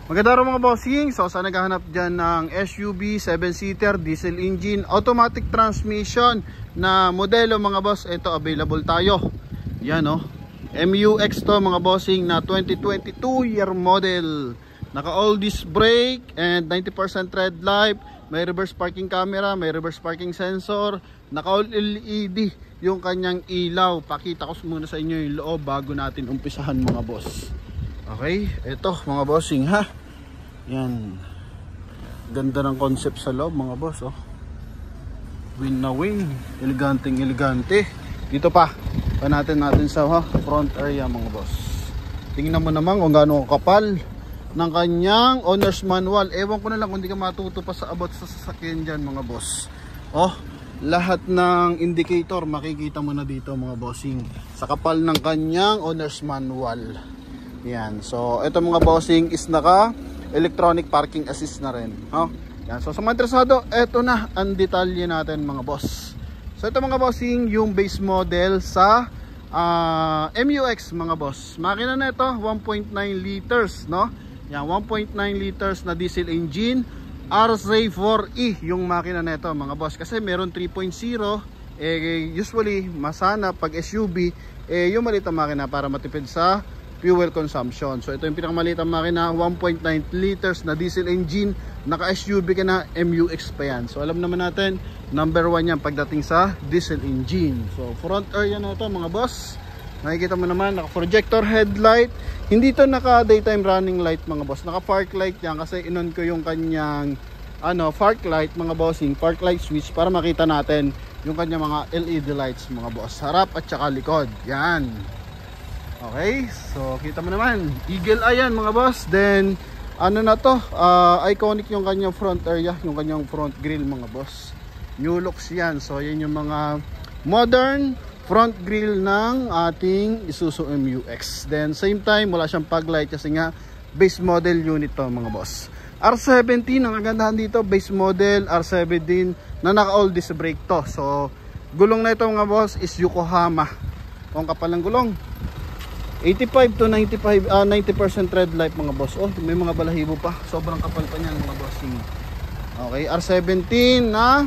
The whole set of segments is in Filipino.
Magandang araw mga bossing. So sa naghahanap dyan ng SUV 7-seater diesel engine automatic transmission na modelo mga boss, ito available tayo. Yan MUX to mga bossing na 2022 year model. Naka all disc brake and 90% red light. May reverse parking camera, may reverse parking sensor. Naka all LED yung kanyang ilaw. Pakita ko muna sa inyo yung loob bago natin umpisahan mga boss. Okay, ito mga bossing ha. Yan. Ganda ng concept sa loob mga boss Win na win. Eleganteng elegante. Dito pa natin sa front area mga boss. Tingnan mo naman kung gaano kapal ng kanyang owner's manual. Ewan ko na lang kung di ka matuto pa sa about sa sasakyan dyan mga boss. Lahat ng indicator makikita mo na dito mga bossing sa kapal ng kanyang owner's manual. Yan. So ito mga bossing is naka electronic parking assist na rin. Yan. So sa mga interesado, ito na ang detalye natin mga boss. So ito mga bossing yung base model sa MUX mga boss. Makina na ito 1.9 liters Yan, 1.9 liters na diesel engine. RZ4E yung makina na ito mga boss. Kasi meron 3.0 usually masana pag SUV yung maliit na makina para matipid sa fuel consumption. So ito yung pinakamaliit ang makina, 1.9 liters na diesel engine. Naka SUV ka na, MUX pa yan. So alam naman natin, number 1 yan pagdating sa diesel engine. So front area na ito mga boss. Nakikita mo naman, naka projector headlight. Hindi to naka daytime running light mga boss. Naka park light yan kasi inon ko yung kanyang park light mga bossing, park light switch para makita natin yung kanyang mga LED lights mga boss. Harap at saka likod. Yan. Okay, so kita mo naman eagle eye yan mga boss. Then na to, iconic yung kanyang front area, yung kanyang front grille mga boss. New looks yan. So yan yung mga modern front grille ng ating Isuzu MUX. Then same time wala siyang fog light kasi nga base model unit to mga boss. R17 ang kagandahan dito, base model R17 na naka all disc brake to. So gulong na ito mga boss is Yokohama. Kung kapal ng gulong 85 to 90% red light mga boss. May mga balahibo pa. Sobrang kapal pa niyan mga bossing. Okay, R17 na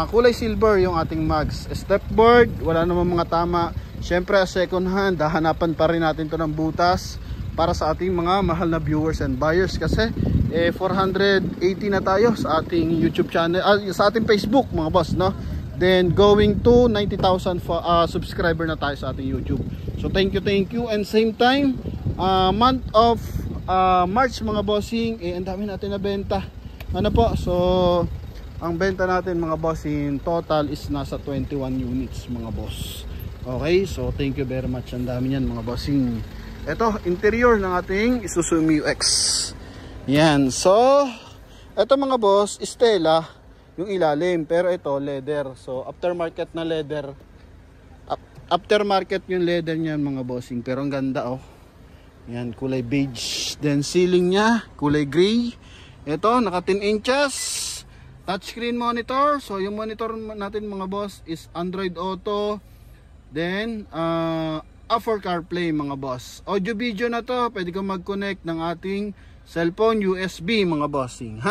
kulay silver yung ating mags. Stepboard, wala namang mga tama. Syempre second hand, hahanapan pa rin natin to ng butas para sa ating mga mahal na viewers and buyers kasi 480 na tayo sa ating YouTube channel, sa ating Facebook mga boss Then going to 90,000 subscriber na tayo sa ating YouTube. So thank you and same time month of March mga bossing ang dami natin na benta. So ang benta natin mga bossing total is nasa 21 units mga boss. Okay, so thank you very much. Ang dami niyan mga bossing. Ito interior ng ating Isuzu MUX. Yan. So ito mga boss, Stella yung ilalim, pero ito leather. So aftermarket na leather. Aftermarket yung leather niyan mga bossing, pero ang ganda Yan, kulay beige. Then ceiling niya kulay gray. Ito naka 10 inches touchscreen monitor. So yung monitor natin mga boss is Android Auto. Then for CarPlay mga boss. Audio video na to, pwede kang mag-connect ng ating cellphone USB mga bossing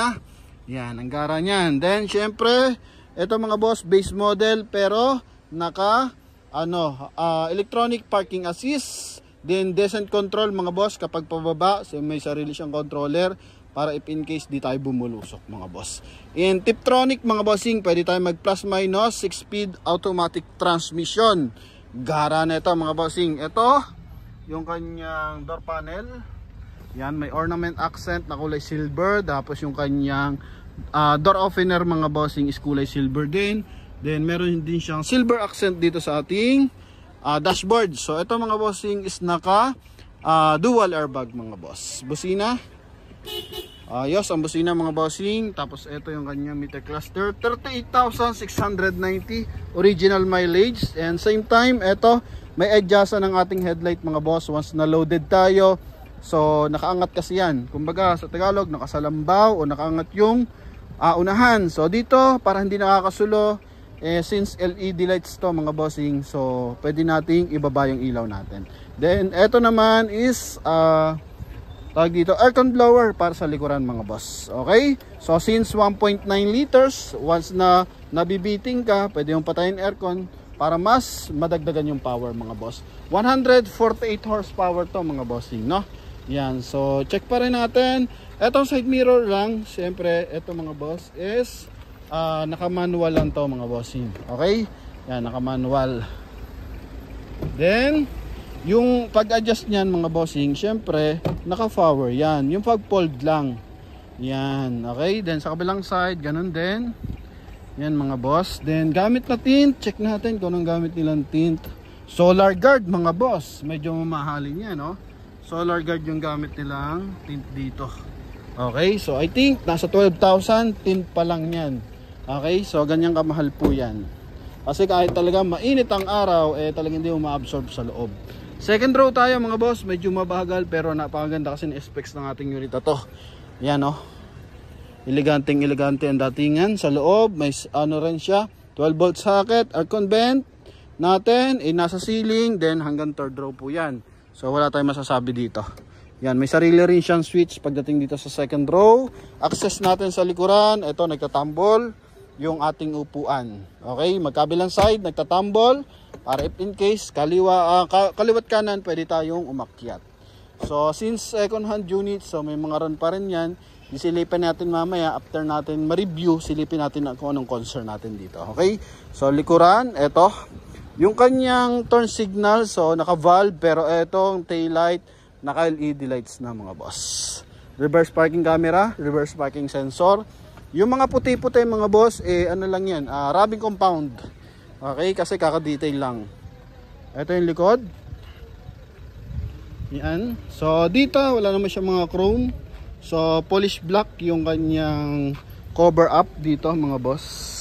Yan, ang gara niyan. Then syempre, ito mga boss, base model pero naka electronic parking assist. Then descent control mga boss kapag pababa, so may sarili siyang controller para if in case di tayo bumulusok mga boss. In Tiptronic mga bossing, pwede tayo mag plus minus 6-speed automatic transmission. Gara na ito mga bossing. Ito yung kanyang door panel. Yan, may ornament accent na kulay silver. Tapos yung kanyang door opener mga bossing is kulay silver din. Then meron din siyang silver accent dito sa ating dashboard. So ito mga bossing is naka dual airbag mga boss. Busina. Ayos ang busina mga bossing. Tapos ito yung kanyang meter cluster. 38,690 original mileage. And same time, ito may adjustan ng ating headlight mga boss once na loaded tayo. So nakaangat kasi yan. Kumbaga sa Tagalog nakasalambaw o nakaangat yung unahan. So dito para hindi nakakasulo since LED lights to mga bossing, so pwede nating ibaba yung ilaw natin. Then eto naman is tawag dito, aircon blower para sa likuran mga boss. Okay? So since 1.9 liters, once na nabibiting ka, pwede yung patayin aircon para mas madagdagan yung power mga boss. 148 horsepower to mga bossing, no? Yan, so check pa rin natin. Etong side mirror lang, syempre, eto mga boss is naka-manual lang to mga bossing. Okay? Yan, naka-manual. Then yung pag-adjust niyan mga bossing, syempre, naka-power yan. Yung pag-fold lang. Yan, okay? Then sa kabilang side, ganun din. Yan mga boss. Then gamit na tint, check natin kung anong gamit nilang tint. Solar guard mga boss. Medyo mamahalin yan, no? Solar guard yung gamit nilang tint dito. Okay, so I think nasa 12,000 tint pa lang yan. Okay, so ganyan kamahal po yan. Kasi kahit talaga mainit ang araw, talagang hindi mo ma-absorb sa loob. Second row tayo mga boss, medyo mabagal pero napakaganda kasi ng specs ng ating unit na to. Yan o. Eleganteng elegante ang datingan sa loob. May ano rin siya, 12 volt socket, aircon vent natin, nasa ceiling, then hanggang third row po yan. So wala tayong masasabi dito. Yan, may sarili rin siyang switch pagdating dito sa second row. Access natin sa likuran, ito nagtatambol yung ating upuan. Okay, magkabilang side nagtatambol para if in case kaliwat kanan pwede tayong umakyat. So since second hand unit, so may mga run pa rin yan. Isilipin natin mamaya after natin ma-review, silipin natin kung anong concern natin dito. Okay, so likuran, eto yung kanyang turn signal, so naka-valve, pero etong taillight naka-LED lights na mga boss. Reverse parking camera, reverse parking sensor. Yung mga puti-puti mga boss, ano lang yan, rubbing compound. Okay, kasi kaka-detail lang. Ito yung likod. Yan. So dito wala naman siya mga chrome. So polish black yung kanyang cover up dito mga boss.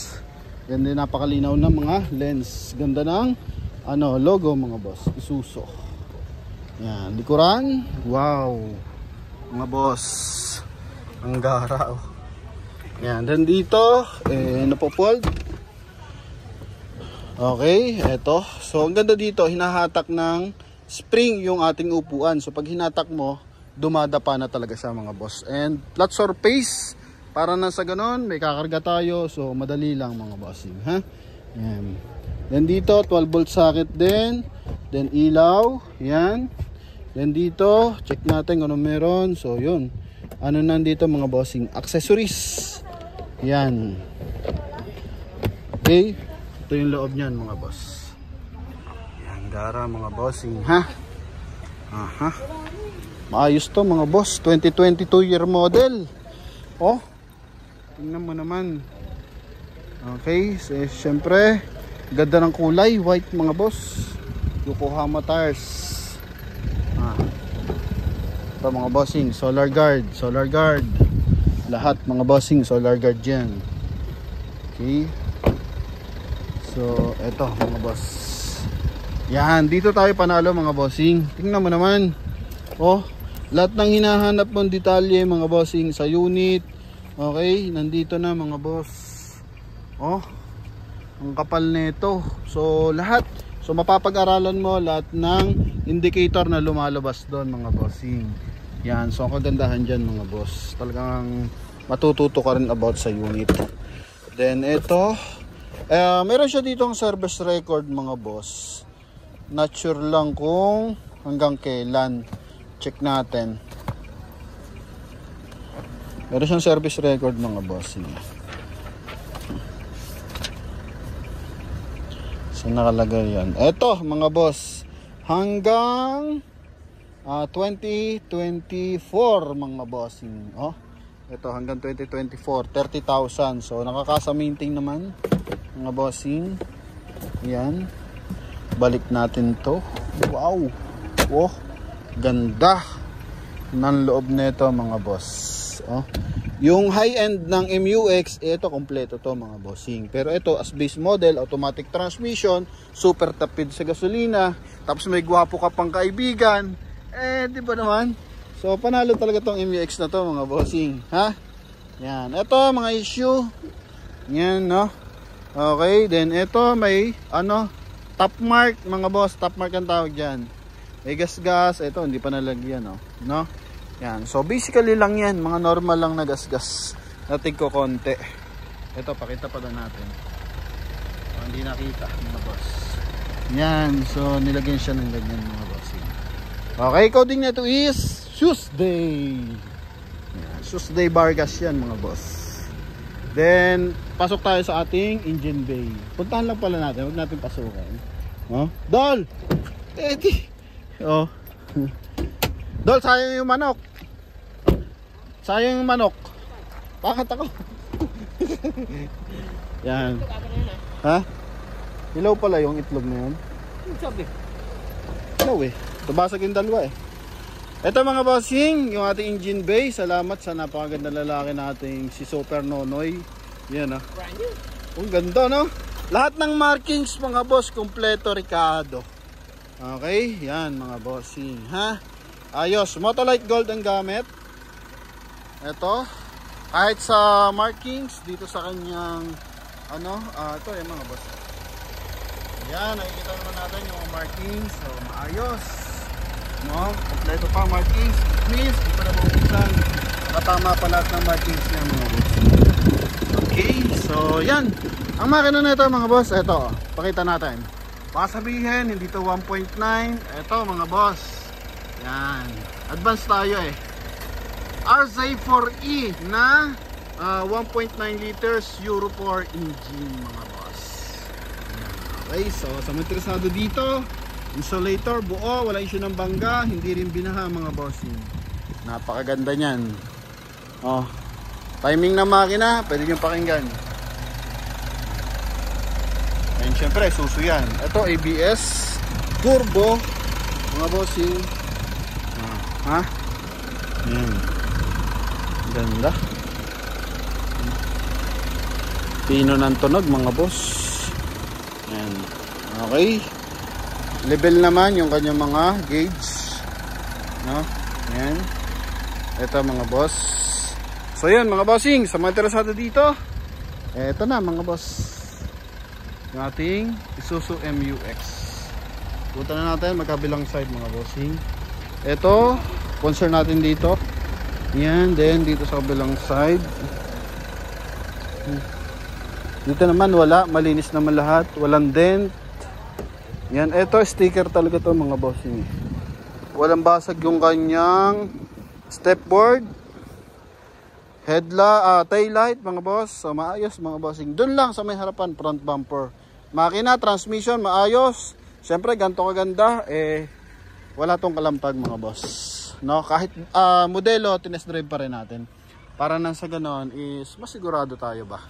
Yan din, napakalinaw na mga lens. Ganda ng logo mga boss, Isuzu. Yan, likuran. Wow. Mga boss. Ang gara. Yan, then dito napofold. Okay, eto. So ang ganda dito, hinahatak ng spring yung ating upuan. So pag hinatak mo, dumadapa na talaga siya mga boss. And flat surface, para na sa ganon, may kakarga tayo. So madali lang mga bossing, ha? Yan. Then dito 12 volt socket din. Then ilaw, yan. Then dito, check natin kung ano meron. So yun, ano nandito mga bossing, accessories. Yan. Okay, ito yung loob niyan mga boss. Yan, gara mga bossing, ha? Aha. Maayos to mga boss, 2022 year model. Oh, tingnan mo naman. Okay, so syempre ganda ng kulay, white mga boss. Yokohama tires. Ito mga bossing, solar guard, solar guard. Lahat mga bossing, solar guard yan. Okay. So eto mga boss. Yan, dito tayo panalo mga bossing. Tingnan mo naman. Oh, lahat ng hinahanap mong detalye mga bossing sa unit. Okay, nandito na mga boss. Oh, ang kapal nito. So lahat, so mapapag-aralan mo lahat ng indicator na lumalabas doon mga bossing. Yan, so ang kagandahan dyan mga boss, talagang matututo ka rin about sa unit. Then ito, meron siya dito ang service record mga boss. Not sure lang kung hanggang kailan. Check natin. Meron siyang service record mga boss. So nakalagay yan. Eto mga boss, hanggang 2024 mga bossing. Oh, ito hanggang 2024, 30,000. So nakakasa-maintain naman mga bossing. Yan. Balik natin to. Wow. Oh, ganda ng loob nito mga boss. Oh, yung high-end ng MUX, ito kompleto to mga bossing. Pero ito as base model, automatic transmission, super tapid sa gasolina, tapos may gwapo ka pang kaibigan. Di ba naman? So panalo talaga tong MUX na to mga bossing, ha? Yan, ito mga issue. Yan, no? Okay, then ito may top mark mga boss, top mark ang tawag diyan. May gas, ito hindi pa nalagyan, no? Yan. So basically lang yan, mga normal lang na gasgas. Natig ko konti. Ito, pakita pa lang natin. So, hindi nakita mga boss. Yan. So nilagyan siya ng ganyan mga boss. Okay, coding nito is Tuesday. Yan. Tuesday bar gas yan mga boss. Then pasok tayo sa ating engine bay. Puntahan lang pala natin, huwag natin pasukin. Oh, Dol! Edi! Oh. Dol, sayang yung manok. Sayang yung manok. Bakit ako? Yan. Ha? Hilaw pala yung itlog na yun. Hilaw eh. Tabasag yung dalawa eh. Ito mga bossing, yung ating engine bay. Salamat sa napakaganda lalaki nating si Super Nonoy. Yan ah. Ang ganda no? Lahat ng markings mga boss, kompleto Ricardo. Okay, yan mga bossing ha. Ayos, Motolite Gold ang gamit. Ito, kahit sa markings dito sa kanyang ito yung mga boss. Yan, nakikita naman natin yung mga markings. So, maayos. No, kompleto pa markings. Please, di pa na mabuksan. Matama pa lahat ng markings niya mga boss. Okay, so yan. Ang makina na ito mga boss, ito, pakita natin. Baka sabihin, hindi to 1.9. Ito mga boss. Yan. Advance tayo eh. RZ4E na 1.9 liters Euro 4 engine mga boss. Okay, so sa mga interesado dito, insulator, buo, wala issue ng bangga, hindi rin binaha mga bossing. Napakaganda niyan. Oh, timing ng makina, pwede nyo pakinggan. And syempre, suso yan. Ito, ABS, turbo, mga bossing. Ha? Yan. Ganda. Pino ng tunog, mga boss. Yan. Okay. Level naman yung kanyang mga gauge. No? Yan. Ito, mga boss. So, yan, mga bossing. Sa mga interesado dito, ito na, mga boss. Yung ating Isuzu MU-X. Punta na natin magkabilang side mga bossing. Ito, concern natin dito. Yan, then dito sa kabilang side. Dito naman wala, malinis naman lahat, walang dent. Yan, ito sticker talaga to mga bossing. Walang basag yung kanyang stepboard. Tail light mga boss, so maayos mga bossing. Doon lang sa may harapan, front bumper. Makina, transmission, maayos. Siyempre, ganito kaganda, wala tong kalampag mga boss. No, kahit modelo, tinest drive pa rin natin. Para nang sa ganon is masigurado tayo ba.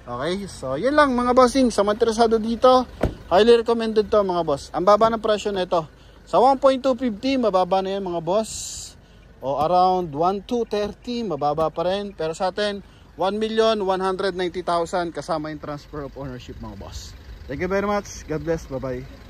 Okay, so yun lang mga bossing. Sa mga interesado dito, highly recommended to mga boss. Ang baba ng presyo nito. Sa 1.250, mababa na yan mga boss. O around 1.230, mababa pa rin. Pero sa atin, 1,190,000 kasama yung transfer of ownership mga boss. Thank you very much. God bless. Bye-bye.